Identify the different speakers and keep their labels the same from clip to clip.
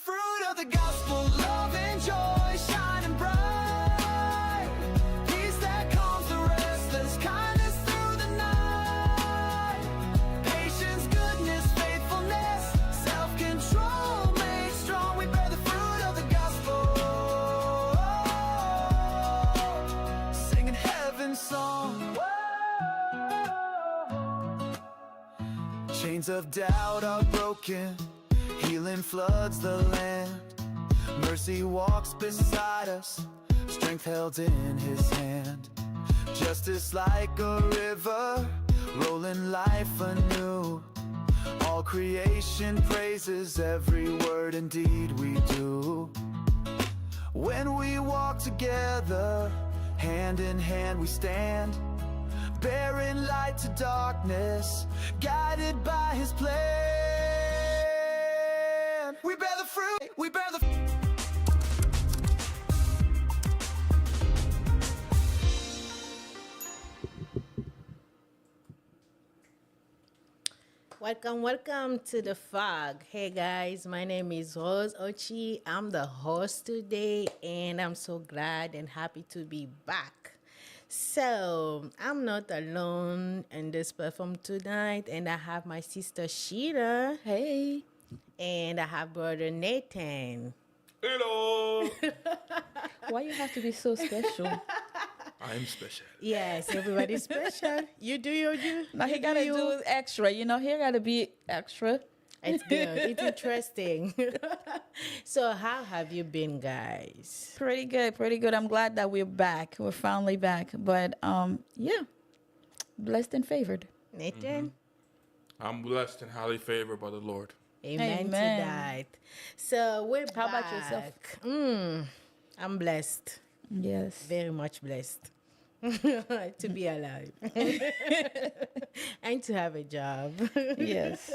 Speaker 1: fruit of the gospel, love and joy, shining bright. Peace that calms the restless, kindness through the night. Patience, goodness, faithfulness, self-control made strong. We bear the fruit of the gospel, singing heaven's song. Chains of doubt are broken, healing floods the land. Mercy walks beside us, strength held in his hand. Justice like a river, rolling life anew. All creation praises every word and deed we do. When we walk together, hand in hand we stand, bearing light to darkness, guided by his plan. We bear the fruit, we bear the
Speaker 2: Welcome to the Fog. Hey guys, my name is Rose Ochi. I'm the host today, and I'm so glad and happy to be back. So I'm not alone in this perform tonight, and I have my sister Sheila.
Speaker 3: Hey.
Speaker 2: And I have brother Nathan.
Speaker 4: Hello.
Speaker 3: Why you have to be so special?
Speaker 4: I'm special.
Speaker 2: Yes, everybody's special. You do you.
Speaker 3: No, he gotta do extra. He gotta be extra.
Speaker 2: It's good. It's interesting. So how have you been, guys?
Speaker 3: Pretty good. I'm glad that we're back. We're finally back. But yeah, blessed and favored.
Speaker 2: Nathan?
Speaker 4: I'm blessed and highly favored by the Lord.
Speaker 2: Amen to that. So we're
Speaker 3: How
Speaker 2: back.
Speaker 3: about yourself?
Speaker 2: I'm blessed.
Speaker 3: Yes.
Speaker 2: Very much blessed to be alive and to have a job.
Speaker 3: Yes.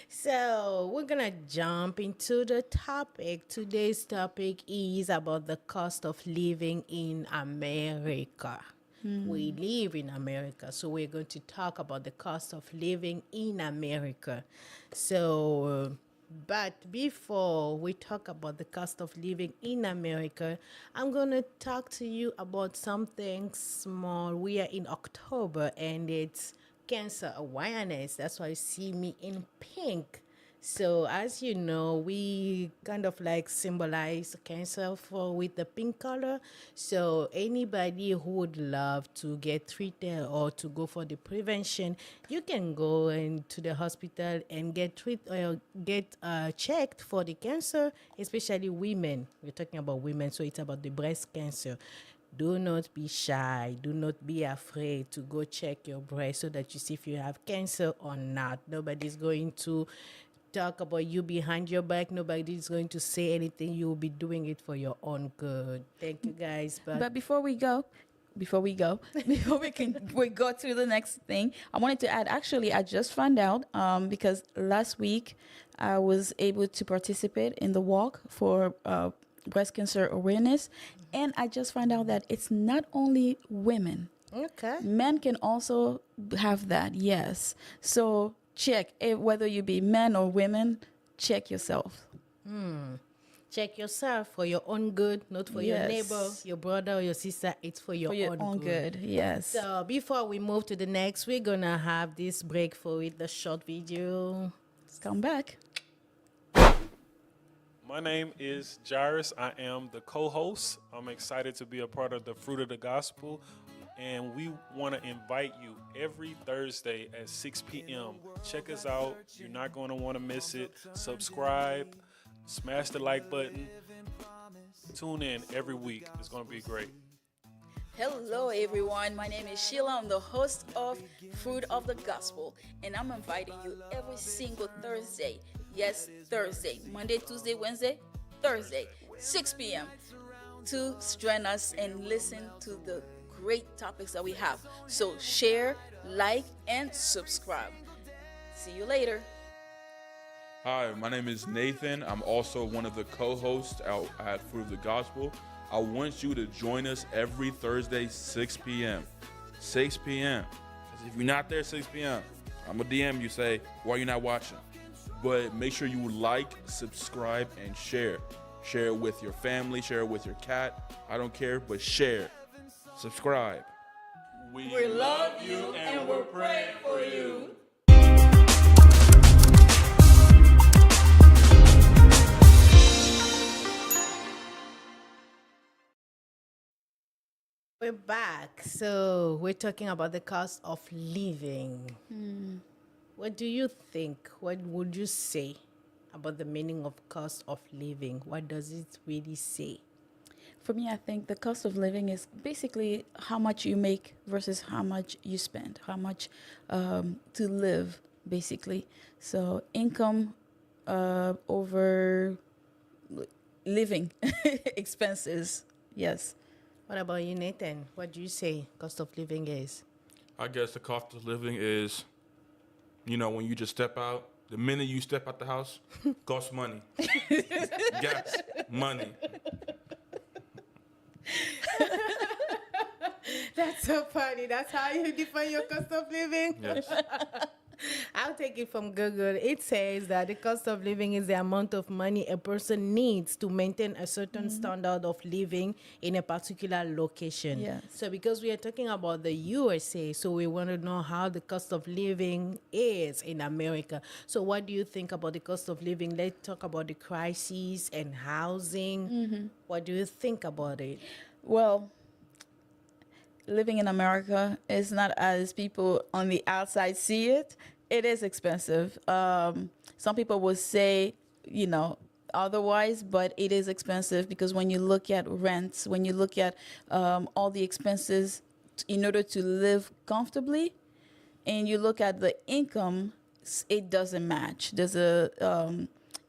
Speaker 2: So we're going to jump into the topic. Today's topic is about the cost of living in America. We live in America, so we're going to talk about the cost of living in America. So, but before we talk about the cost of living in America, I'm going to talk to you about something small. We are in October, and it's cancer awareness. That's why you see me in pink. So as you know, we kind of like symbolize cancer with the pink color. So anybody who would love to get treated or to go for the prevention, you can go into the hospital and get checked for the cancer, especially women. We're talking about women, so it's about the breast cancer. Do not be shy. Do not be afraid to go check your breast so that you see if you have cancer or not. Nobody's going to talk about you behind your back. Nobody's going to say anything. You will be doing it for your own good. Thank you, guys.
Speaker 3: But before we go, we go to the next thing, I wanted to add, actually, I just found out because last week I was able to participate in the walk for breast cancer awareness. And I just found out that it's not only women.
Speaker 2: Okay.
Speaker 3: Men can also have that, yes. So check whether you be men or women, check yourself.
Speaker 2: Check yourself for your own good, not for your neighbor, your brother, or your sister. It's for your own good.
Speaker 3: Yes.
Speaker 2: So before we move to the next, we're going to have this break for it, the short video.
Speaker 3: Let's come back.
Speaker 4: My name is Jairus. I am the co-host. I'm excited to be a part of the Fruit of the Gospel. And we want to invite you every Thursday at 6 p.m. Check us out. You're not going to want to miss it. Subscribe. Smash the like button. Tune in every week. It's going to be great.
Speaker 3: Hello, everyone. My name is Sheila. I'm the host of Fruit of the Gospel. And I'm inviting you every single Thursday. Yes, Thursday. Monday, Tuesday, Wednesday, Thursday, 6 p.m. to join us and listen to the great topics that we have. So share, like, and subscribe. See you later.
Speaker 5: Hi, my name is Nathan. I'm also one of the co-hosts out at Fruit of the Gospel. I want you to join us every Thursday, 6 p.m. 6 p.m. Because if you're not there 6 p.m., I'm going to DM you, say, why are you not watching? But make sure you like, subscribe, and share. Share it with your family, share it with your cat. I don't care, but share. Subscribe.
Speaker 3: We love you and we're praying for you.
Speaker 2: We're back. So we're talking about the cost of living. What do you think? What would you say about the meaning of cost of living? What does it really say?
Speaker 3: For me, I think the cost of living is basically how much you make versus how much you spend, how much to live, basically. So income over living expenses. Yes.
Speaker 2: What about you, Nathan? What do you say cost of living is?
Speaker 5: I guess the cost of living is, when you just step out, the minute you step out the house, costs money. Gas, money.
Speaker 2: That's so funny. That's how you define your cost of living?
Speaker 5: Yes.
Speaker 2: I'll take it from Google. It says that the cost of living is the amount of money a person needs to maintain a certain standard of living in a particular location.
Speaker 3: Yes.
Speaker 2: So because we are talking about the USA, so we want to know how the cost of living is in America. So what do you think about the cost of living? Let's talk about the crises and housing. What do you think about it?
Speaker 3: Well, living in America is not as people on the outside see it. It is expensive. Some people will say, otherwise, but it is expensive because when you look at rents, when you look at all the expenses in order to live comfortably, and you look at the income, it doesn't match. There's a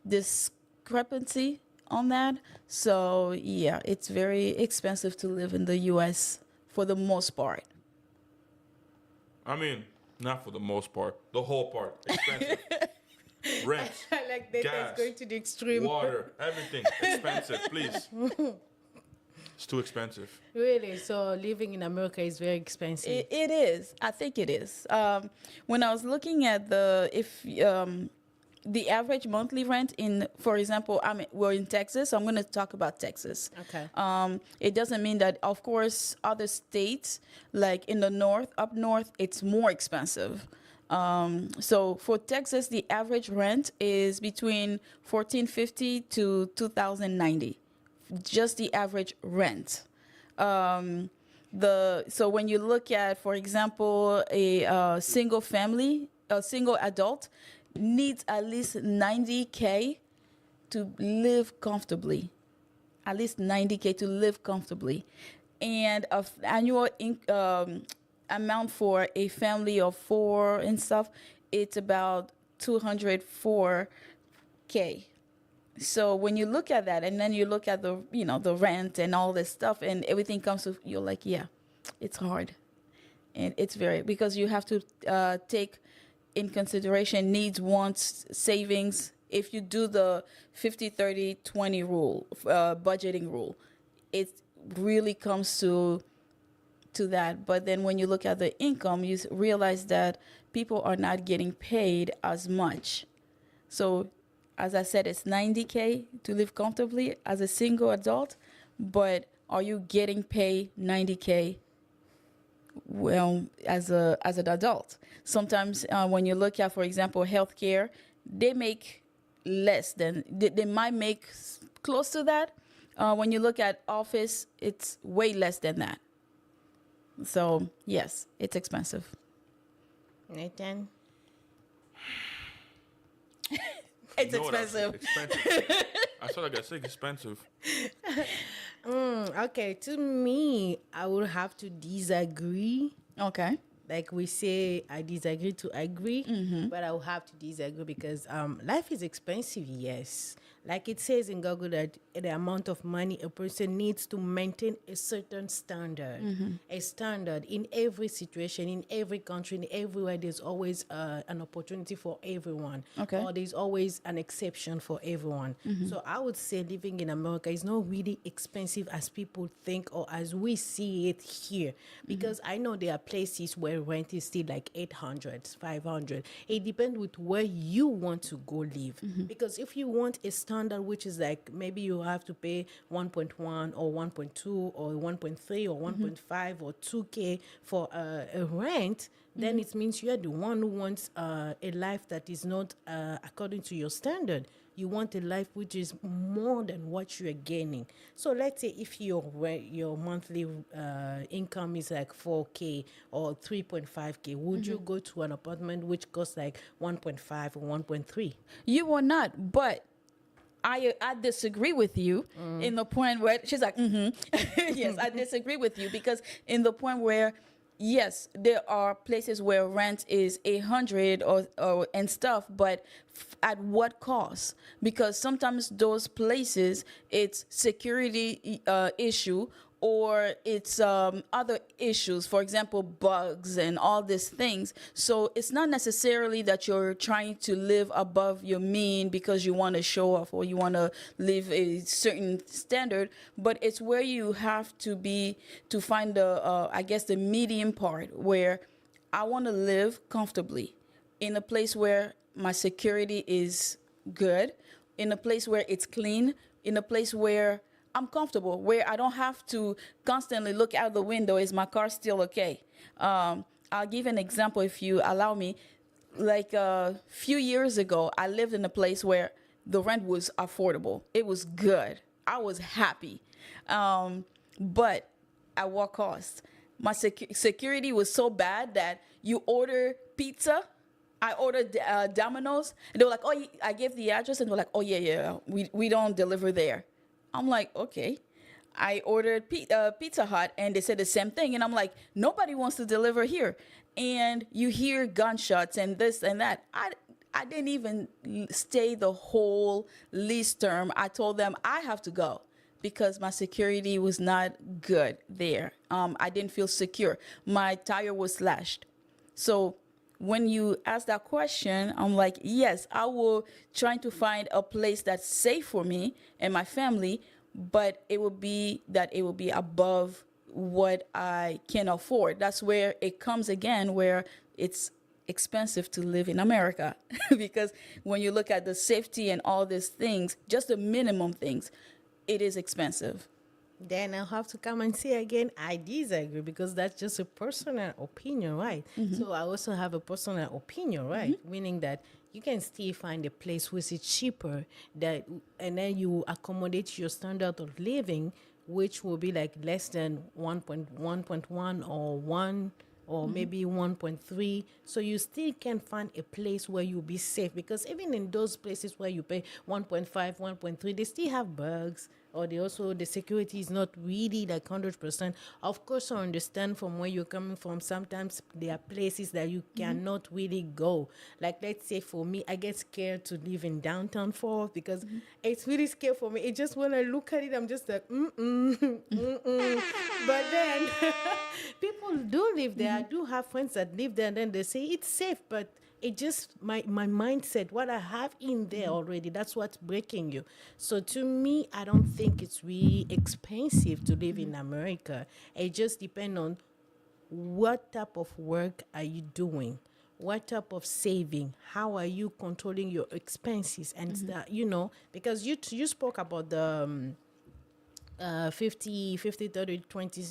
Speaker 3: discrepancy on that. So, yeah, it's very expensive to live in the U.S. for the most part.
Speaker 5: I mean, not for the most part. The whole part. Expensive. Rents,
Speaker 2: I like that.
Speaker 5: gas,
Speaker 2: That's going to the extreme.
Speaker 5: water, everything. Expensive, please. It's too expensive.
Speaker 2: Really? So living in America is very expensive.
Speaker 3: It is. I think it is. When I was looking at the average monthly rent for example, we're in Texas, so I'm going to talk about Texas.
Speaker 2: Okay.
Speaker 3: It doesn't mean that, of course, other states, like in the up north, it's more expensive. So for Texas, the average rent is between $1,450 to $2,090, just the average rent. So when you look at, for example, a single adult needs at least $90K to live comfortably. At least $90K to live comfortably. And an annual amount for a family of 4 and stuff, it's about $204K. So when you look at that, and then you look at the rent and all this stuff, and everything comes to, you're like, yeah, it's hard. And it's because you have to take in consideration needs, wants, savings. If you do the 50-30-20 rule, budgeting rule, it really comes to that. But then when you look at the income, you realize that people are not getting paid as much. So as I said, it's $90K to live comfortably as a single adult, but are you getting paid $90K well as an adult? Sometimes when you look at, for example, healthcare, they make less than they might make close to that. When you look at office, it's way less than that. So yes, it's expensive.
Speaker 2: Nathan?
Speaker 3: It's
Speaker 5: You know what I
Speaker 3: expensive.
Speaker 5: said? Expensive. I thought I got sick. Expensive.
Speaker 2: Okay, to me, I would have to disagree.
Speaker 3: Okay.
Speaker 2: Like we say, I disagree to agree, but I will have to disagree because life is expensive, yes. Like it says in Google that the amount of money a person needs to maintain a certain standard, a standard in every situation, in every country, in everywhere. There's always an opportunity for everyone, or there's always an exception for everyone. So I would say living in America is not really expensive as people think or as we see it here, because I know there are places where rent is still like 800, 500. It depends with where you want to go live, because if you want a standard which is like maybe you have to pay 1.1 or 1.2 or 1.3 or 1.5 or 2K for a rent, then it means you're the one who wants a life that is not according to your standard. You want a life which is more than what you are gaining. So let's say if your monthly income is like 4K or 3.5K, would you go to an apartment which costs like 1.5 or 1.3?
Speaker 3: You will not, but I disagree with you in the point where she's like, yes, I disagree with you, because in the point where, yes, there are places where rent is 800 or and stuff, but at what cost? Because sometimes those places, it's security issue, or it's other issues, for example, bugs and all these things. So it's not necessarily that you're trying to live above your mean because you want to show off or you want to live a certain standard, but it's where you have to be to find the, I guess, the medium part where I want to live comfortably in a place where my security is good, in a place where it's clean, in a place where I'm comfortable, where I don't have to constantly look out the window. Is my car still okay? I'll give an example if you allow me. Like a few years ago, I lived in a place where the rent was affordable. It was good. I was happy. But at what cost? My security was so bad that you order pizza. I ordered Domino's, and they were like, oh, I gave the address, and they were like, oh, yeah, we don't deliver there. I'm like, okay. I ordered Pizza Hut, and they said the same thing. And I'm like, nobody wants to deliver here. And you hear gunshots and this and that. I didn't even stay the whole lease term. I told them I have to go because my security was not good there. I didn't feel secure. My tire was slashed. So when you ask that question, I'm like, yes, I will try to find a place that's safe for me and my family, but it will be above what I can afford. That's where it comes again, where it's expensive to live in America. Because when you look at the safety and all these things, just the minimum things, it is expensive.
Speaker 2: Then I'll have to come and say again, I disagree, because that's just a personal opinion, right? So I also have a personal opinion, right? Meaning that you can still find a place which is cheaper, and then you accommodate your standard of living, which will be like less than 1.1 or 1 or maybe 1.3. So you still can find a place where you'll be safe, because even in those places where you pay 1.5, 1.3, they still have bugs, or the security is not really like 100%. Of course, I understand from where you're coming from. Sometimes there are places that you cannot really go. Like, let's say for me, I get scared to live in downtown Fort Worth, because it's really scary for me. It just, when I look at it, I'm just like, But then people do live there. I do have friends that live there, and then they say it's safe, but it just, my mindset, what I have in there already, that's what's breaking you. So to me, I don't think it's really expensive to live in America. It just depends on what type of work are you doing, what type of saving, how are you controlling your expenses, and that, because you spoke about the 50, 30, 20.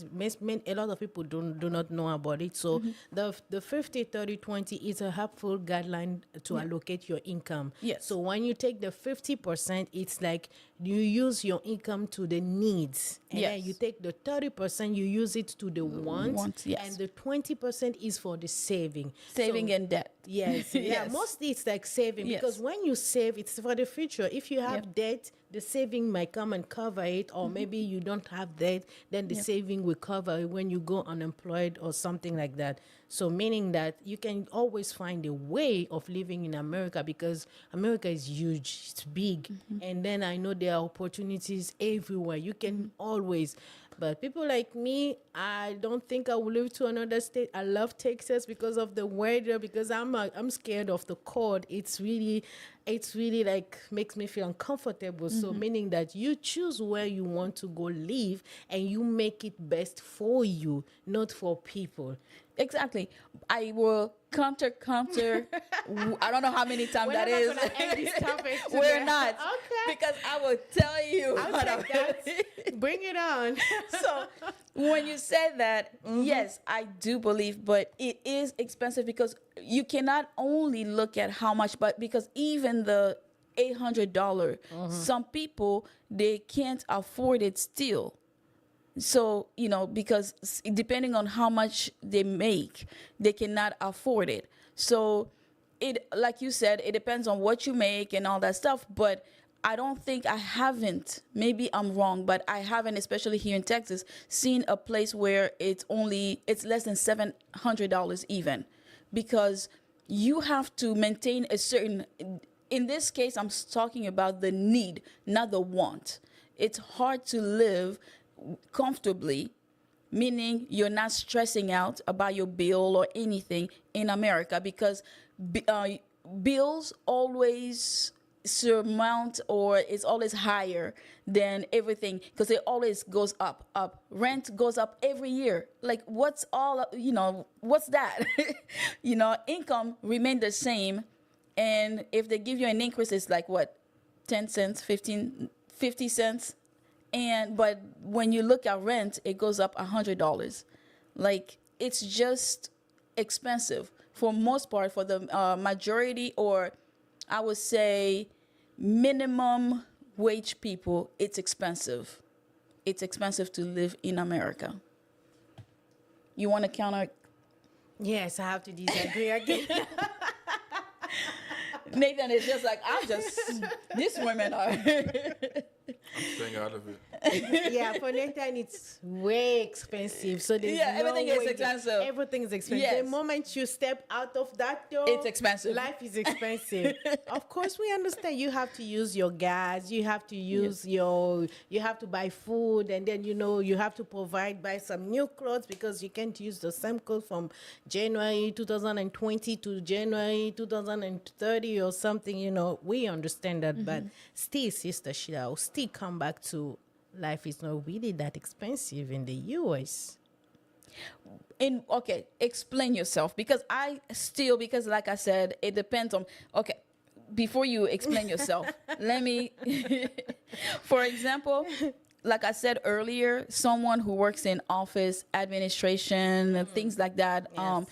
Speaker 2: A lot of people do not know about it. So the 50, 30, 20 is a helpful guideline to allocate your income.
Speaker 3: Yes.
Speaker 2: So when you take the 50%, it's like you use your income to the needs. And then you take the 30%, you use it to the wants.
Speaker 3: Yes.
Speaker 2: And the 20% is for the saving.
Speaker 3: Saving and debt.
Speaker 2: Yes. Yeah.
Speaker 3: Yes.
Speaker 2: Mostly it's like saving, because when you save, it's for the future. If you have debt, the saving might come and cover it, or maybe you don't have debt, then the saving will cover it when you go unemployed or something like that. So meaning that you can always find a way of living in America, because America is huge, it's big. And then I know there are opportunities everywhere. You can always, but people like me, I don't think I will live to another state. I love Texas because of the weather, because I'm scared of the cold. It's really like makes me feel uncomfortable. So meaning that you choose where you want to go live and you make it best for you, not for people.
Speaker 3: Exactly. I will counter. I don't know how many times that is.
Speaker 2: We're not gonna end this topic today.
Speaker 3: We're not.
Speaker 2: Okay.
Speaker 3: Because I will tell you.
Speaker 2: I'll take that. Bring it on.
Speaker 3: So when you said that, yes, I do believe, but it is expensive because you cannot only look at how much, but because even the $800, some people, they can't afford it still. So, because depending on how much they make, they cannot afford it. So it, like you said, it depends on what you make and all that stuff. But I don't think I haven't, maybe I'm wrong, but I haven't, especially here in Texas, seen a place where it's less than $700 even, because you have to maintain a certain, in this case, I'm talking about the need, not the want. It's hard to live comfortably, meaning you're not stressing out about your bill or anything in America, because bills always surmount, or it's always higher than everything, because it always goes up. Rent goes up every year. Like, what's that? Income remain the same, and if they give you an increase, it's like what, 10 cents, 50 cents. But when you look at rent, it goes up $100. Like, it's just expensive for most part, for the majority, or I would say minimum wage people. It's expensive. It's expensive to live in America. You want to counter?
Speaker 2: Yes, I have to disagree again.
Speaker 3: Nathan is just like, these women are.
Speaker 5: I'm staying out of it.
Speaker 2: Yeah, for Nathan, it's way expensive. So there's
Speaker 3: everything is expensive.
Speaker 2: Everything is expensive.
Speaker 3: Yes.
Speaker 2: The moment you step out of that door,
Speaker 3: It's expensive.
Speaker 2: Life is expensive. Of course, we understand you have to use your gas, you have to use you have to buy food, and then you have to buy some new clothes, because you can't use the same clothes from January 2020 to January 2030 or something. We understand that, but still, Sister Sheila, I'll still come back to life is not really that expensive in the US.
Speaker 3: Okay, explain yourself, because like I said, it depends on, okay, before you explain yourself, let me, for example, like I said earlier, someone who works in office administration and things like that,
Speaker 2: Yes.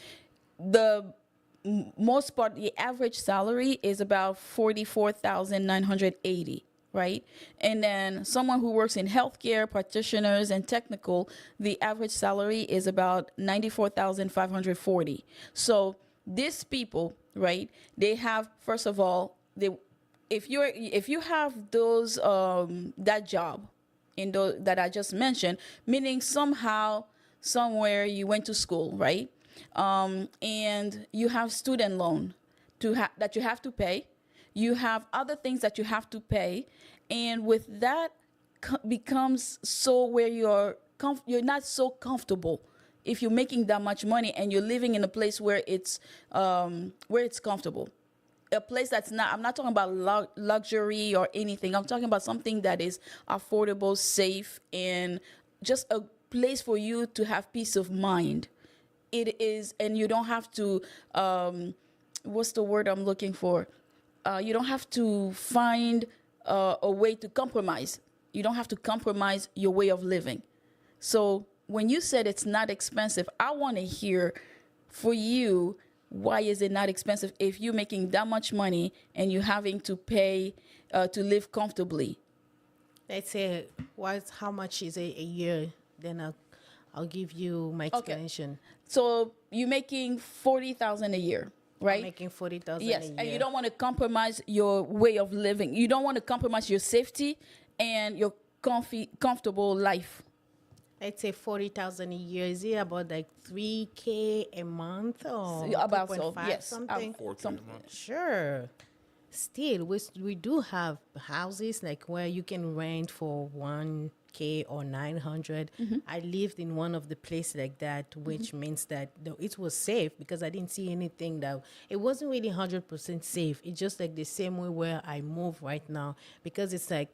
Speaker 3: The most part, the average salary is about 44,980. Right? And then someone who works in healthcare, practitioners, and technical, the average salary is about 94,540. So these people, right, they have, first of all, if you have those that job in those that I just mentioned, meaning somehow, somewhere you went to school, right? And you have student loan that you have to pay. You have other things that you have to pay, and with that becomes so where you're not so comfortable if you're making that much money and you're living in a place where it's comfortable, a place that's not. I'm not talking about luxury or anything. I'm talking about something that is affordable, safe, and just a place for you to have peace of mind. It is, and you don't have to. What's the word I'm looking for? You don't have to find a way to compromise. You don't have to compromise your way of living. So when you said it's not expensive, I want to hear for you, why is it not expensive if you're making that much money and you're having to pay to live comfortably?
Speaker 2: Let's say, how much is a year? Then I'll give you my explanation.
Speaker 3: Okay. So you're making $40,000 a year. Right?
Speaker 2: I'm making $40,000
Speaker 3: yes,
Speaker 2: a year.
Speaker 3: and you don't want to compromise your way of living. You don't want to compromise your safety and your comfortable life.
Speaker 2: let's say 40,000 a year. Is it about like 3K a month or
Speaker 3: About so,
Speaker 2: 2.5
Speaker 3: yes.
Speaker 2: something?
Speaker 5: 4K
Speaker 3: Some-
Speaker 5: a month.
Speaker 2: Sure. Still, we do have houses like where you can rent for 1K or 900. I lived in one of the places like that, which means that it was safe because I didn't see anything that it wasn't really 100% safe. It's just like the same way where I move right now because it's like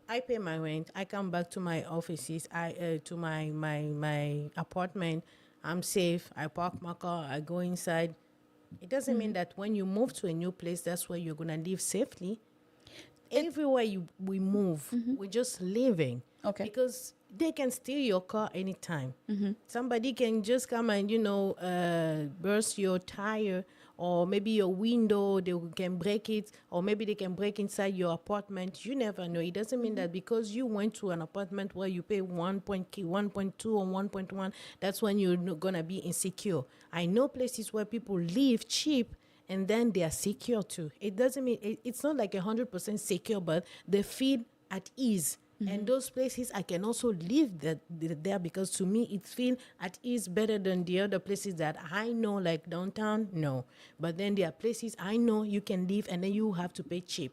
Speaker 2: I pay my rent. I come back to my offices. To my apartment. I'm safe. I park my car. I go inside. It doesn't mean that when you move to a new place, that's where you're gonna live safely. Everywhere we move, we're just living.
Speaker 3: Okay.
Speaker 2: Because they can steal your car anytime. Somebody can just come and burst your tire, or maybe your window. They can break it, or maybe they can break inside your apartment. You never know. It doesn't mean that because you went to an apartment where you pay 1.2 or 1.1, that's when you're not gonna be insecure. I know places where people live cheap and then they are secure too. It doesn't mean it's not like 100% secure, but they feel at ease. And those places I can also live there because to me it feels at ease better than the other places that I know, like downtown. No, but then there are places I know you can live and then you have to pay cheap.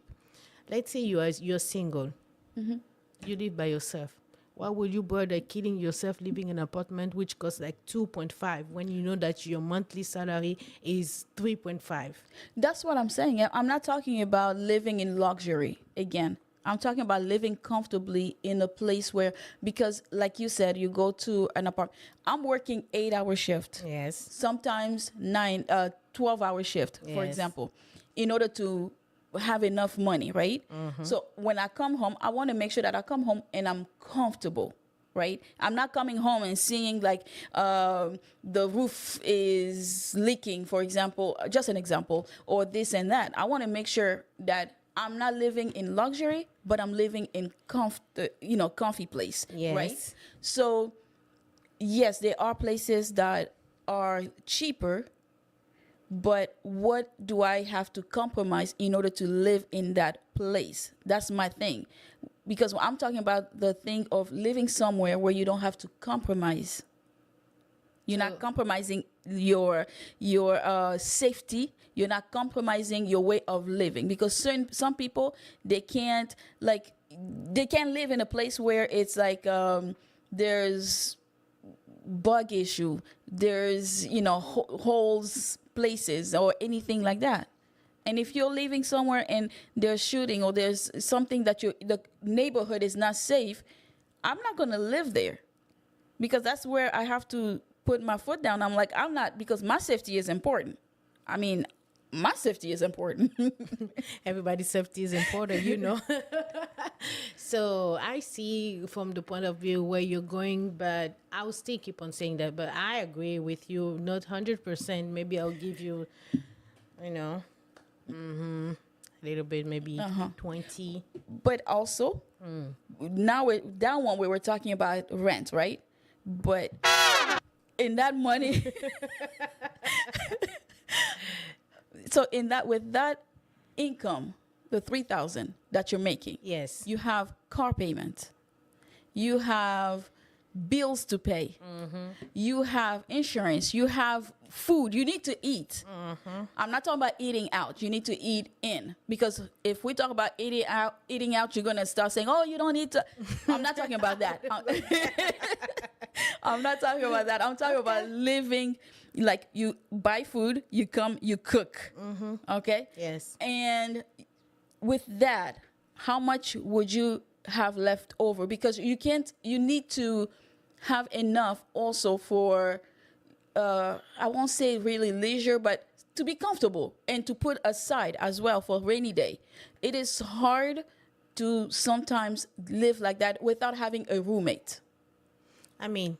Speaker 2: Let's say you're single, you live by yourself. Why would you bother killing yourself living in an apartment which costs like 2.5 when you know that your monthly salary is 3.5?
Speaker 3: That's what I'm saying. I'm not talking about living in luxury again. I'm talking about living comfortably in a place where, because like you said, you go to an apartment. I'm working 8-hour shift.
Speaker 2: Yes.
Speaker 3: Sometimes 12-hour shift, for
Speaker 2: Yes.
Speaker 3: example, in order to have enough money, right? So when I come home, I want to make sure that I come home and I'm comfortable, right? I'm not coming home and seeing like the roof is leaking, for example, just an example, or this and that. I want to make sure that I'm not living in luxury, but I'm living in comfy place,
Speaker 2: Yes.
Speaker 3: right? So yes, there are places that are cheaper, but what do I have to compromise in order to live in that place? That's my thing. Because I'm talking about the thing of living somewhere where you don't have to compromise. You're not compromising your safety. You're not compromising your way of living, because some people they can't live in a place where it's like there's bug issue, there's holes places or anything like that. And if you're living somewhere and there's shooting or there's something that the neighborhood is not safe, I'm not gonna live there, because that's where I have to put my foot down. I'm like, I'm not, because my safety is important. I mean, my safety is important.
Speaker 2: Everybody's safety is important. So I see from the point of view where you're going, but I'll still keep on saying that. But I agree with you, not 100%. Maybe I'll give you, a little bit, maybe 20.
Speaker 3: But also, now that one we were talking about rent, right? But in that money, so with that income, the 3,000 that you're making,
Speaker 2: Yes.
Speaker 3: you have car payment, you have bills to pay, you have insurance, you have food, you need to eat. I'm not talking about eating out. You need to eat in, because if we talk about eating out, you're gonna start saying, "Oh, you don't need to." I'm not talking about that. I'm not talking about that. I'm talking about living, like you buy food, you come, you cook. Okay.
Speaker 2: Yes.
Speaker 3: And with that, how much would you have left over? Because you need to have enough also for, I won't say really leisure, but to be comfortable and to put aside as well for rainy day. It is hard to sometimes live like that without having a roommate.
Speaker 2: I mean,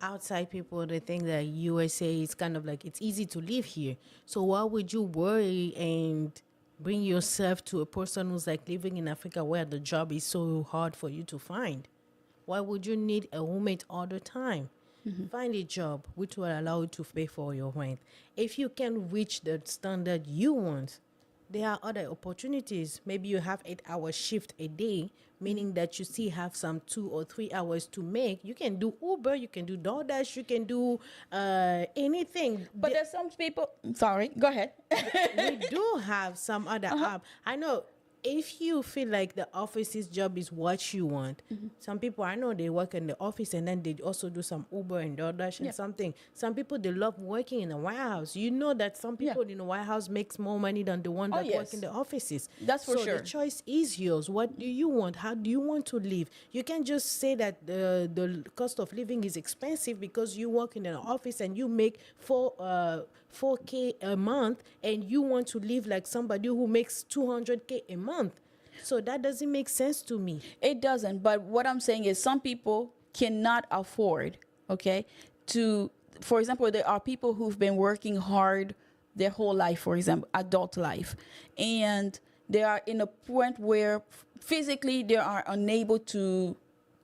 Speaker 2: outside people, they think that USA is kind of like it's easy to live here. So why would you worry and bring yourself to a person who's like living in Africa where the job is so hard for you to find? Why would you need a roommate all the time? Find a job which will allow you to pay for your rent. If you can reach the standard you want, there are other opportunities. Maybe you have 8 hour shift a day, meaning that you still have some 2 or 3 hours to make. You can do Uber, you can do DoorDash, you can do anything.
Speaker 3: But there's some people. Sorry, go ahead.
Speaker 2: We do have some other app. I know if you feel like the office's job is what you want, some people I know they work in the office and then they also do some Uber and DoorDash and something. Some people they love working in a warehouse. You know that some people in the warehouse makes more money than the one that work in the offices.
Speaker 3: That's for
Speaker 2: so
Speaker 3: sure.
Speaker 2: The choice is yours. What do you want? How do you want to live? You can't just say that the cost of living is expensive because you work in an office and you make 4K a month and you want to live like somebody who makes 200K a month. So that doesn't make sense to me.
Speaker 3: It doesn't. But what I'm saying is some people cannot afford, okay, to, for example, there are people who've been working hard their whole life, for example, adult life, and they are in a point where physically they are unable to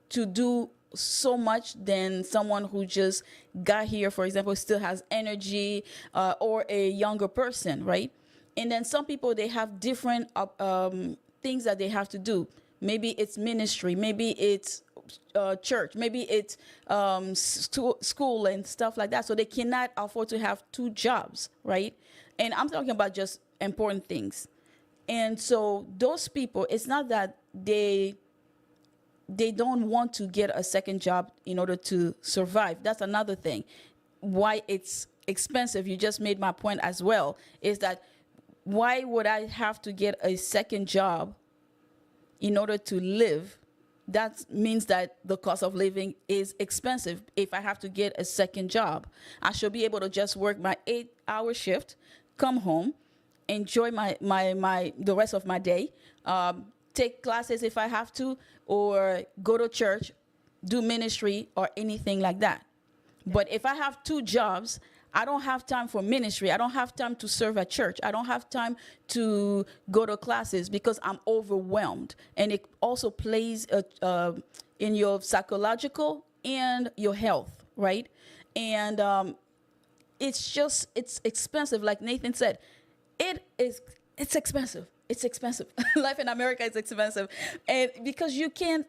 Speaker 3: do so much than someone who just got here, for example, still has energy, or a younger person, right? And then some people, they have different things that they have to do. Maybe it's ministry, maybe it's church, maybe it's school and stuff like that. So they cannot afford to have 2 jobs, right? And I'm talking about just important things. And so those people, it's not that they don't want to get a second job in order to survive. That's another thing. Why it's expensive, you just made my point as well, is that why would I have to get a second job in order to live? That means that the cost of living is expensive. If I have to get a second job, I should be able to just work my 8-hour shift, come home, enjoy the rest of my day, take classes if I have to, or go to church, do ministry, or anything like that. But if I have 2 jobs, I don't have time for ministry. I don't have time to serve at church. I don't have time to go to classes because I'm overwhelmed. And it also plays in your psychological and your health, right? And it's expensive. Like Nathan said, it's expensive. It's expensive. Life in America is expensive. And because you can't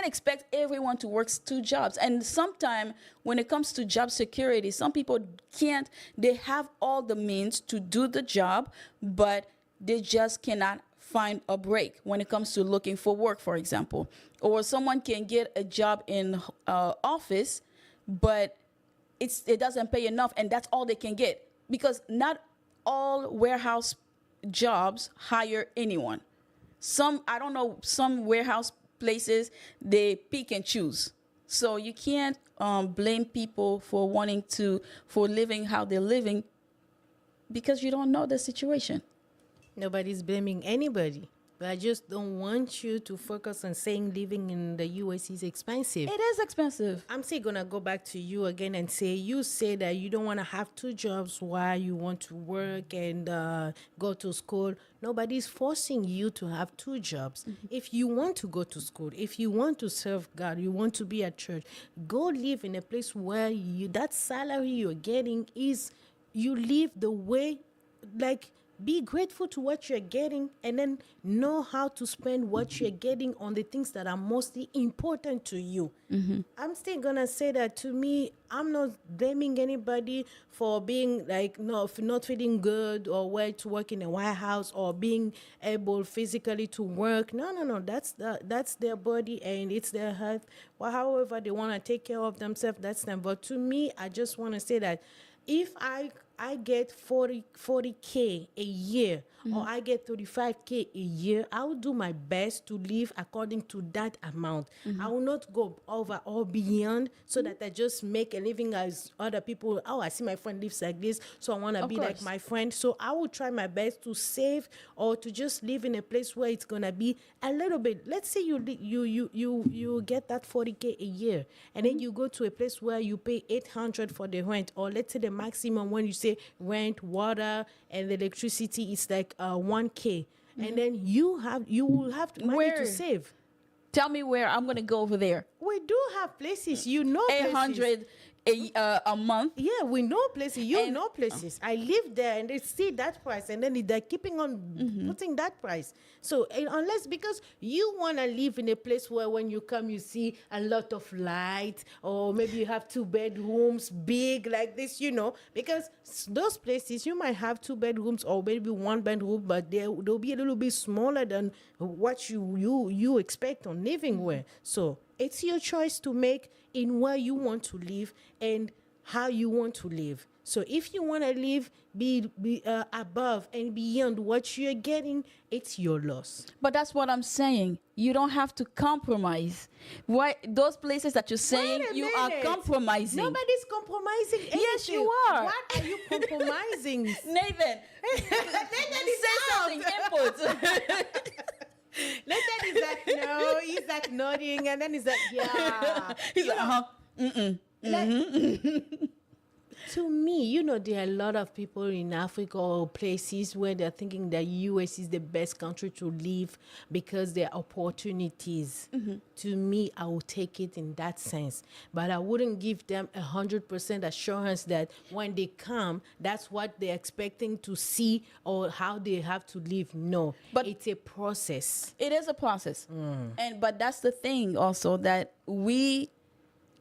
Speaker 3: expect everyone to work 2 jobs. And sometimes when it comes to job security, some people can't, they have all the means to do the job, but they just cannot find a break when it comes to looking for work, for example. Or someone can get a job in office, but it doesn't pay enough, and that's all they can get. Because not all warehouse jobs hire anyone. Some warehouse places, they pick and choose. So you can't blame people for living how they're living because you don't know the situation.
Speaker 2: Nobody's blaming anybody. But I just don't want you to focus on saying living in the U.S. is expensive.
Speaker 3: It is expensive.
Speaker 2: I'm still going to go back to you again and say, you say that you don't want to have 2 jobs while you want to work and go to school. Nobody's forcing you to have 2 jobs. Mm-hmm. If you want to go to school, if you want to serve God, you want to be at church, go live in a place where that salary you're getting is, you live the way, like, be grateful to what you're getting and then know how to spend what you're getting on the things that are mostly important to you. Mm-hmm. I'm still going to say that to me, I'm not blaming anybody for being like, not feeling good or where to work in a White House or being able physically to work. No. That's their body and it's their health. Well, however they want to take care of themselves, that's them. But to me, I just want to say that if I get 40K a year, mm-hmm. or I get 35K a year, I will do my best to live according to that amount. Mm-hmm. I will not go over or beyond so that I just make a living as other people. Oh, I see my friend lives like this, so I want to be like my friend. So I will try my best to save or to just live in a place where it's going to be a little bit. Let's say you get that 40K a year, and then you go to a place where you pay $800 for the rent, or let's say the maximum when you say rent, water, and electricity is like 1K, mm-hmm. and then you will have money to save.
Speaker 3: Tell me where. I'm going to go over there.
Speaker 2: We do have places, places.
Speaker 3: 800 a month.
Speaker 2: Yeah, we know places. You
Speaker 3: And-
Speaker 2: know places. I live there, and they see that price, and then they're keeping on putting that price. So unless because you want to live in a place where when you come, you see a lot of light, or maybe you have 2 bedrooms, big like this, because those places you might have 2 bedrooms or maybe 1 bedroom, but they'll be a little bit smaller than what you expect on living where. So it's your choice to make in where you want to live and how you want to live. So if you want to live be above and beyond what you're getting, it's your loss.
Speaker 3: But that's what I'm saying. You don't have to compromise. Why those places that you're saying
Speaker 2: Wait a
Speaker 3: you are
Speaker 2: minute.
Speaker 3: compromising?
Speaker 2: Nobody's compromising anything.
Speaker 3: Yes, you are.
Speaker 2: What are you compromising?
Speaker 3: Nathan, say something. Input.
Speaker 2: Nathan is like, no, he's like nodding, and then he's like, yeah.
Speaker 3: He's like,
Speaker 2: Like, to me, there are a lot of people in Africa or places where they're thinking that U.S. is the best country to live because there are opportunities. To me, I will take it in that sense. But I wouldn't give them 100% assurance that when they come, that's what they're expecting to see or how they have to live. No,
Speaker 3: But-
Speaker 2: it's a process.
Speaker 3: It is a process, but that's the thing also, that we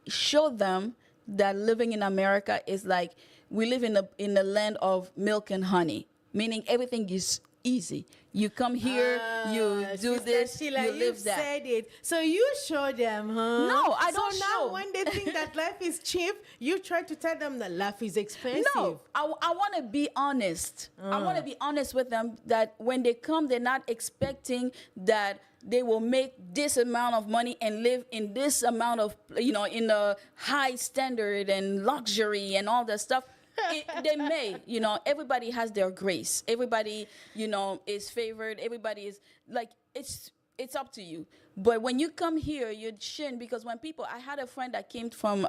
Speaker 3: show them that living in America is like we live in the land of milk and honey, meaning everything is easy. You come here, you do
Speaker 2: Sister
Speaker 3: this,
Speaker 2: Sheila,
Speaker 3: you live
Speaker 2: you've
Speaker 3: that.
Speaker 2: said it. So you show them, huh?
Speaker 3: No, I don't
Speaker 2: So now
Speaker 3: show.
Speaker 2: when they think that life is cheap, you try to tell them that life is expensive.
Speaker 3: No, I want to be honest. I want to be honest with them that when they come, they're not expecting that they will make this amount of money and live in this amount of, in a high standard and luxury and all that stuff. They may, everybody has their grace. Everybody, is favored. Everybody is like, it's up to you. But when you come here, you shouldn't, because I had a friend that came from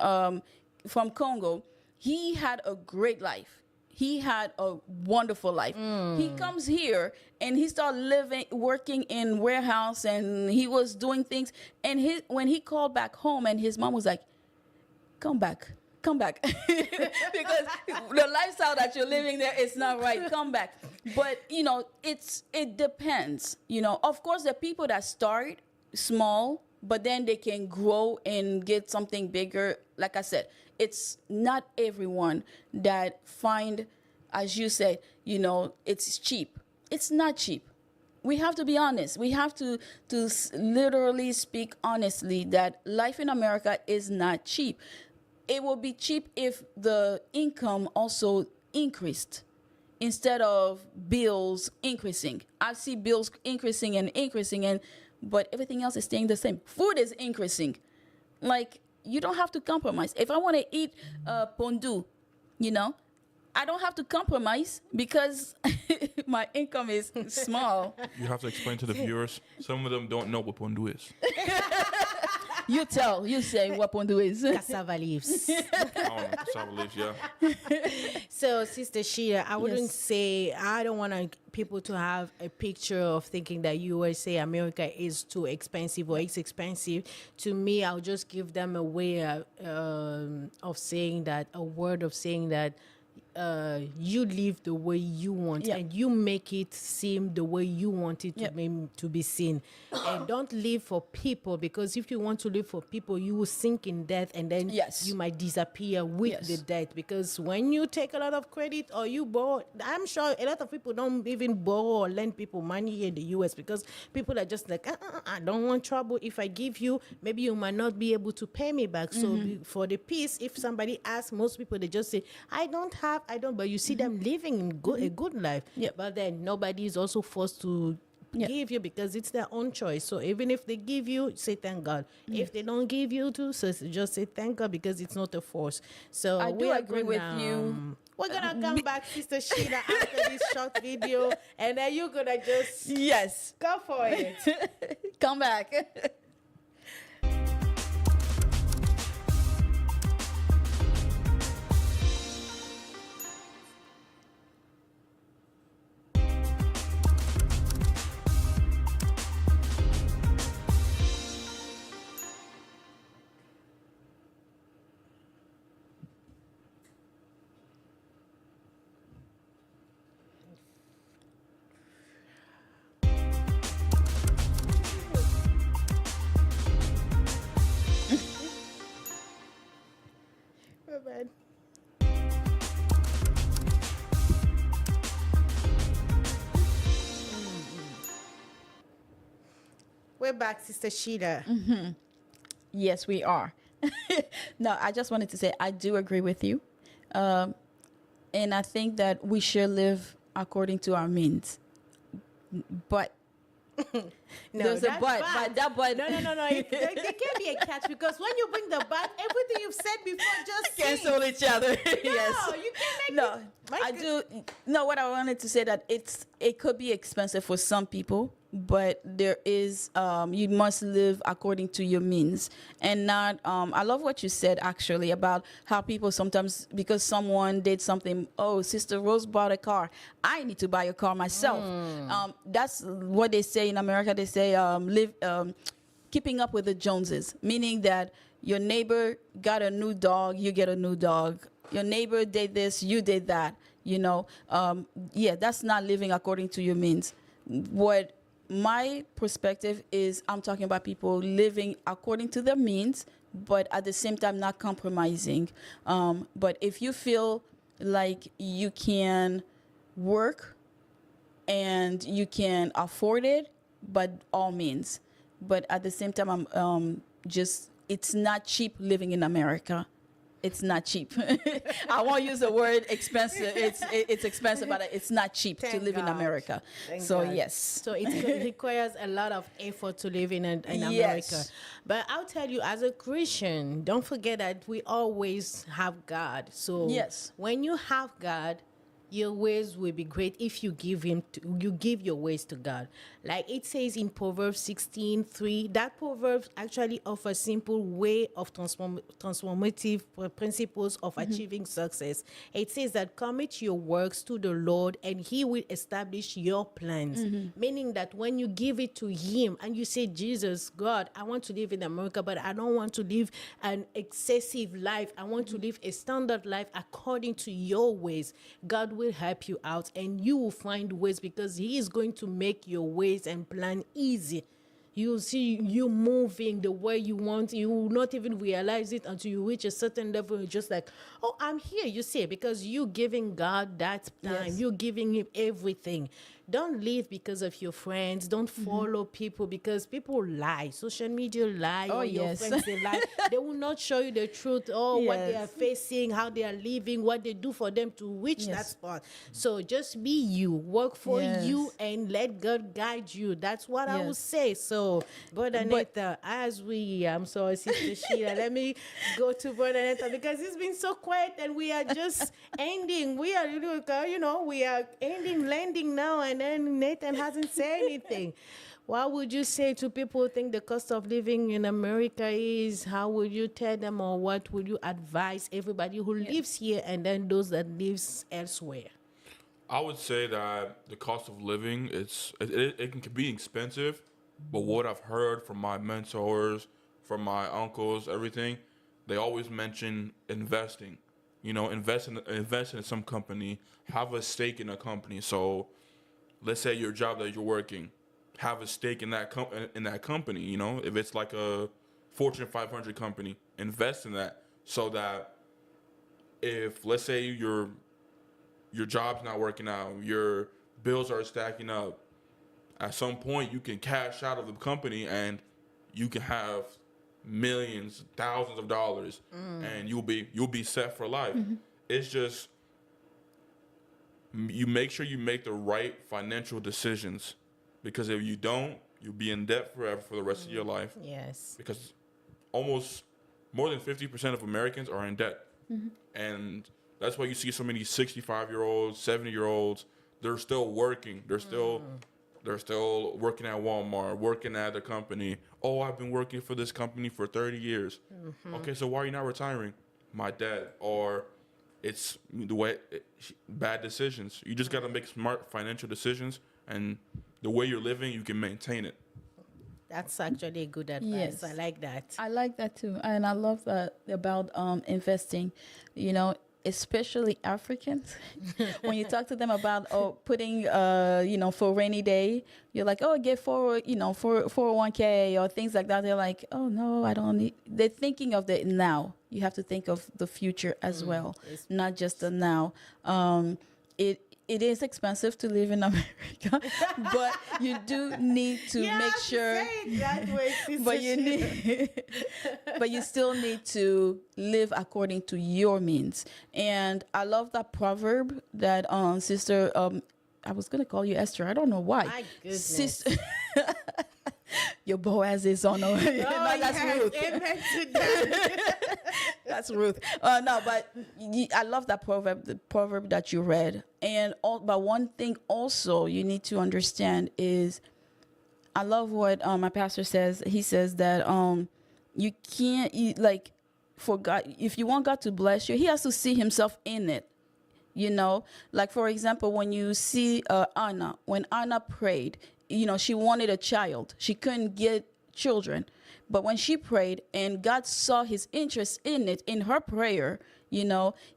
Speaker 3: Congo. He had a great life. He had a wonderful life. He comes here and he started working in warehouse, and he was doing things. And when he called back home, and his mom was like, come back. Because the lifestyle that you're living there is not right. Come back. But, it depends. Of course, the people that start small, but then they can grow and get something bigger. Like I said, it's not everyone that find, as you said, it's cheap. It's not cheap. We have to be honest. We have to literally speak honestly that life in America is not cheap. It will be cheap if the income also increased instead of bills increasing. I see bills increasing, but everything else is staying the same. Food is increasing. Like, you don't have to compromise. If I want to eat pondu, I don't have to compromise because my income is small.
Speaker 5: You have to explain to the viewers. Some of them don't know what pondu is.
Speaker 3: You say what pondu is.
Speaker 2: Cassava leaves.
Speaker 5: I don't know. Cassava leaves, yeah.
Speaker 2: So, Sister Sheila, I wouldn't
Speaker 3: Yes.
Speaker 2: say, I don't want people to have a picture of thinking that USA, America is too expensive or it's expensive. To me, I'll just give them a way of saying that, a word of saying that you live the way you want,
Speaker 3: Yeah.
Speaker 2: and you make it seem the way you want it to,
Speaker 3: Yep.
Speaker 2: to be seen. And don't live for people, because if you want to live for people, you will sink in debt, and then
Speaker 3: Yes.
Speaker 2: you might disappear with
Speaker 3: Yes.
Speaker 2: the debt. Because when you take a lot of credit or you borrow, I'm sure a lot of people don't even borrow or lend people money here in the US, because people are just like, I don't want trouble. If I give you, maybe you might not be able to pay me back. So for the peace, if somebody asks, most people, they just say, I don't, but you see them living in a good life.
Speaker 3: Yep.
Speaker 2: But then nobody is also forced to
Speaker 3: Yep.
Speaker 2: give you, because it's their own choice. So even if they give you, say thank God. If they don't give you to, so just say thank God, because it's not a force. So
Speaker 3: I
Speaker 2: we
Speaker 3: do
Speaker 2: are
Speaker 3: agree with you.
Speaker 2: We're gonna come back, Sister Sheila, after this short video, and then you're gonna just
Speaker 3: Yes.
Speaker 2: go for it.
Speaker 3: Come back.
Speaker 2: Amen. We're back, Sister Sheila.
Speaker 3: Yes, we are. No, I just wanted to say I do agree with you. And I think that we should live according to our means. But
Speaker 2: No,
Speaker 3: there's a
Speaker 2: that's
Speaker 3: but.
Speaker 2: bad.
Speaker 3: But that but
Speaker 2: No. There can't be a catch because when you bring the but, everything you've said before just
Speaker 3: cancel each other. Yes.
Speaker 2: No, you can't make
Speaker 3: No,
Speaker 2: it. Make
Speaker 3: I
Speaker 2: it-
Speaker 3: do. No, what I wanted to say that it could be expensive for some people, but there is you must live according to your means and not. I love what you said actually about how people sometimes because someone did something. Oh, Sister Rose bought a car. I need to buy a car myself. That's what they say in America. They say keeping up with the Joneses, meaning that your neighbor got a new dog, you get a new dog. Your neighbor did this, you did that. You know, yeah, that's not living according to your means. What my perspective is, I'm talking about people living according to their means, but at the same time not compromising. But if you feel like you can work and you can afford it, but all means. But at the same time, I'm just, it's not cheap living in America. It's not cheap. I won't use the word expensive. It's expensive, but it's not cheap to
Speaker 2: Thank
Speaker 3: live in
Speaker 2: God.
Speaker 3: America.
Speaker 2: Thank
Speaker 3: So
Speaker 2: God.
Speaker 3: yes.
Speaker 2: So it requires a lot of effort to live in America.
Speaker 3: Yes.
Speaker 2: But I'll tell you, as a Christian, don't forget that we always have God. So
Speaker 3: Yes.
Speaker 2: when you have God, your ways will be great if you give you give your ways to God. Like it says in Proverbs 16:3, that proverb actually offers simple way of transformative principles of achieving success. It says that commit your works to the Lord and he will establish your plans. Meaning that when you give it to him and you say, Jesus, God, I want to live in America, but I don't want to live an excessive life. I want to live a standard life according to your ways. God will help you out and you will find ways because he is going to make your ways and plan easy. You'll see you moving the way you want. You will not even realize it until you reach a certain level. You're just like, oh, I'm here. You see, because you giving God that time.
Speaker 3: Yes.
Speaker 2: You're giving him everything. Don't live because of your friends. Don't follow people because people lie. Social media lie.
Speaker 3: Oh,
Speaker 2: or your
Speaker 3: yes.
Speaker 2: friends, they lie. They will not show you the truth. Oh, what they are
Speaker 3: Yes.
Speaker 2: facing, how they are living, what they do for them to reach that
Speaker 3: Yes.
Speaker 2: spot. So just be you. Work for
Speaker 3: Yes.
Speaker 2: you and let God guide you. That's what I would
Speaker 3: Yes.
Speaker 2: say. So, Brother Nathan, as I'm sorry, Sister Sheila, let me go to Brother Nathan because it's been so quiet and we are just ending. We are, we are ending, landing now, and then Nathan hasn't said anything. What would you say to people who think the cost of living in America is? How would you tell them, or what would you advise everybody who lives here and then those that lives elsewhere?
Speaker 5: I would say that the cost of living it can be expensive, but what I've heard from my mentors, from my uncles, everything, they always mention investing. You know, invest in some company, have a stake in a company. So, let's say your job that you're working, have a stake in that company. You know, if it's like a Fortune 500 company, invest in that so that if, let's say, your job's not working out, your bills are stacking up, at some point you can cash out of the company and you can have millions, thousands of dollars, and you'll be set for life. It's just you make sure you make the right financial decisions, because if you don't, you'll be in debt forever for the rest of your life.
Speaker 2: Yes.
Speaker 5: Because almost more than 50% of Americans are in debt, and that's why you see so many 65-year-olds, 70-year-olds. They're still working. They're still working at Walmart, working at the company. Oh, I've been working for this company for 30 years. Okay, so why are you not retiring? My dad. Or it's the way bad decisions. You just got to make smart financial decisions, and the way you're living, you can maintain it.
Speaker 2: That's actually good advice.
Speaker 3: Yes.
Speaker 2: I like that.
Speaker 3: I like that too, and I love that about investing. You know, especially Africans, when you talk to them about putting for rainy day, you're like, oh, get for 401k or things like that. They're like, oh no, I don't need. They're thinking of the now. You have to think of the future as well, not just the now. It is expensive to live in America, but you do need to make sure. But you still need to live according to your means. And I love that proverb that sister. I was gonna call you Esther. I don't know why.
Speaker 2: My goodness.
Speaker 3: Sister, your Boaz is on. No, that's Ruth.
Speaker 2: Amen to that.
Speaker 3: That's Ruth. No, but I love that proverb, the proverb that you read. And but one thing also you need to understand is, I love what my pastor says. He says that you can't for God. If you want God to bless you, He has to see Himself in it. Like for example, when you see Anna, when Anna prayed, she wanted a child. She couldn't get children. But when she prayed and God saw His interest in it, in her prayer,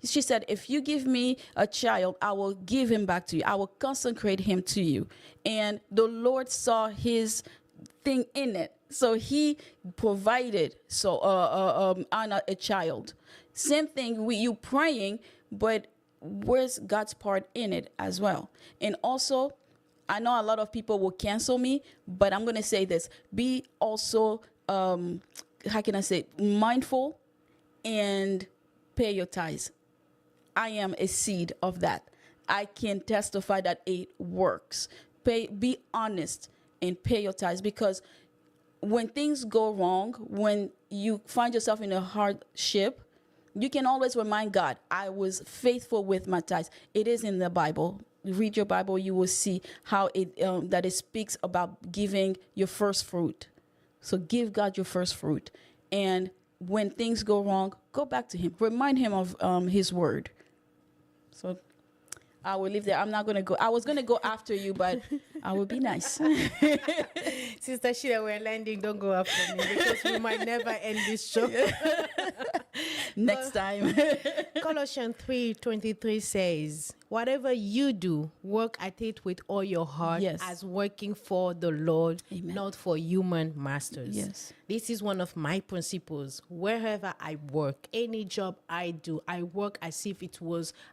Speaker 3: she said, if you give me a child, I will give him back to you. I will consecrate him to you. And the Lord saw His thing in it. So He provided Anna a child. Same thing with you praying, but where's God's part in it as well? And also, I know a lot of people will cancel me, but I'm going to say this. Be also, how can I say, mindful and pay your tithes. I am a seed of that. I can testify that it works. Be honest and pay your tithes, because when things go wrong, when you find yourself in a hardship, you can always remind God, I was faithful with my tithes. It is in the Bible. Read your Bible, you will see how that it speaks about giving your first fruit. So give God your first fruit. And when things go wrong, go back to Him. Remind Him of His word. So I will leave there. I'm not going to go. I was going to go after you, but I will be nice.
Speaker 2: Sister Sheila, we're landing. Don't go after me, because we might never end this show.
Speaker 3: Next time.
Speaker 2: Colossians 3:23 says, whatever you do, work at it with all your heart, as working for the Lord, not for human masters.
Speaker 3: Yes.
Speaker 2: This is one of my principles. Wherever I work, any job I do, I work as if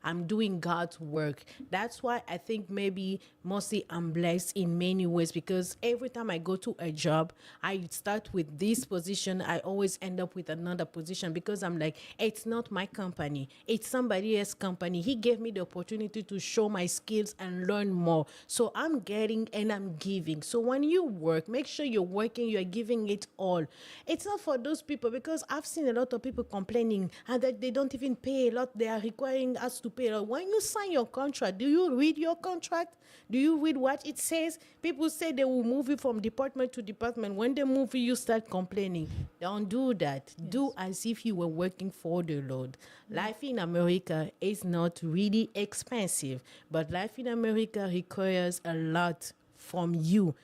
Speaker 2: I'm doing God's work. That's why I think maybe mostly I'm blessed in many ways, because every time I go to a job, I start with this position. I always end up with another position, because I'm like, it's not my company. It's somebody else's company. He gave me the opportunity to show my skills and learn more. So I'm getting and I'm giving. So when you work, make sure you're working, you're giving it all. It's not for those people, because I've seen a lot of people complaining and that they don't even pay a lot. They are requiring us to pay a lot. When you sign your contract, do you read your contract? Do you read what it says? People say they will move you from department to department. When they move you, start complaining. Don't do that. Yes. Do as if you were working for the Lord. Life in America is not really expensive, but life in America requires a lot from you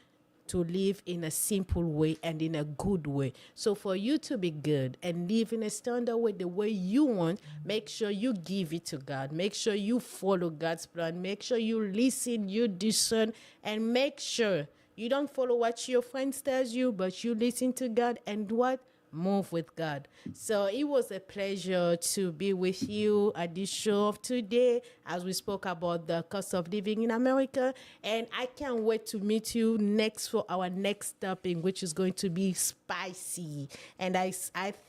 Speaker 2: to live in a simple way and in a good way. So for you to be good and live in a standard way, the way you want, make sure you give it to God. Make sure you follow God's plan. Make sure you listen, you discern, and make sure you don't follow what your friends tells you, but you listen to God and what? Move with God. So it was a pleasure to be with you at this show of today as we spoke about the cost of living in America. And I can't wait to meet you next for our next topic, which is going to be spicy. And I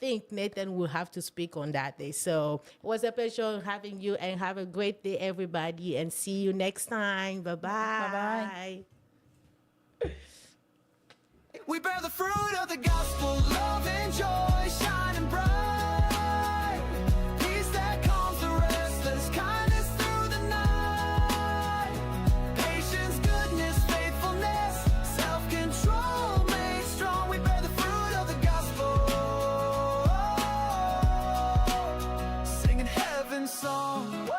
Speaker 2: think Nathan will have to speak on that day. So it was a pleasure having you, and have a great day, everybody. And see you next time. Bye-bye. Bye-bye.
Speaker 1: We bear the fruit of the gospel, love and joy, shining bright. Peace that calms the restless, kindness through the night. Patience, goodness, faithfulness, self-control made strong. We bear the fruit of the gospel, singing heaven's song.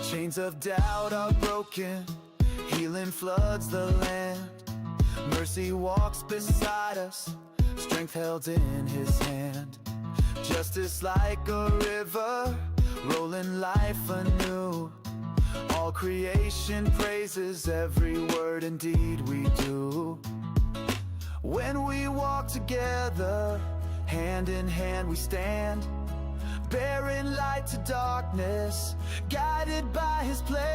Speaker 1: Chains of doubt are broken, healing floods the land. Mercy walks beside us, strength held in His hand. Justice like a river, rolling life anew. All creation praises every word and deed we do. When we walk together, hand in hand we stand, bearing light to darkness, guided by His plan.